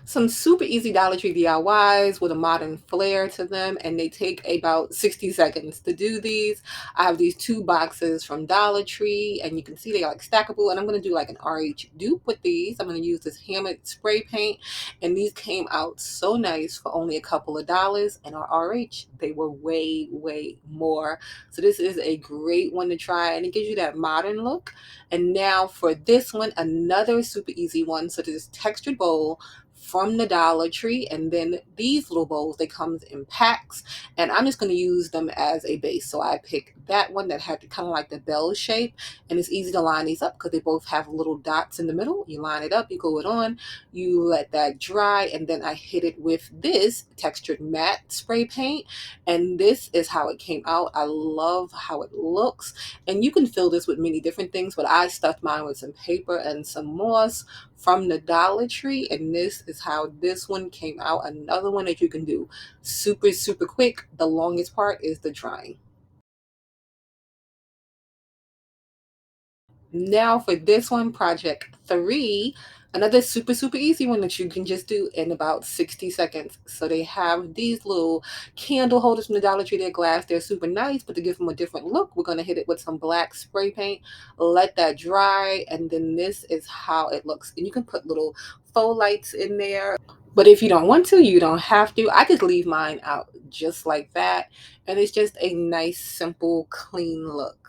Some super easy Dollar Tree DIYs with a modern flair to them, and they take about 60 seconds to do these. I have these two boxes from Dollar Tree, and you can see they are like stackable. And I'm going to do like an RH dupe with these. I'm going to use this hammered spray paint, and these came out so nice for only a couple of dollars. And our RH, they were way more. So this is a great one to try, and it gives you that modern look. And now for this one, another super easy one. So this textured bowl from the Dollar Tree, and then these little bowls, they comes in packs, and I'm just going to use them as a base. So I picked that one that had kind of like the bell shape, and it's easy to line these up because they both have little dots in the middle. You line it up, you glue it on, you let that dry, and then I hit it with this textured matte spray paint, and this is how it came out. I love how it looks, and you can fill this with many different things, but I stuffed mine with some paper and some moss from the Dollar Tree, and this is how this one came out. Another one that you can do super quick. The longest part is the drying. Now for this one, project 3, another super easy one that you can just do in about 60 seconds. So they have these little candle holders from the Dollar Tree. They're glass. They're super nice, but to give them a different look, we're going to hit it with some black spray paint, let that dry, and then this is how it looks. And you can put little faux lights in there. But if you don't want to, you don't have to. I just leave mine out just like that. And it's just a nice, simple, clean look.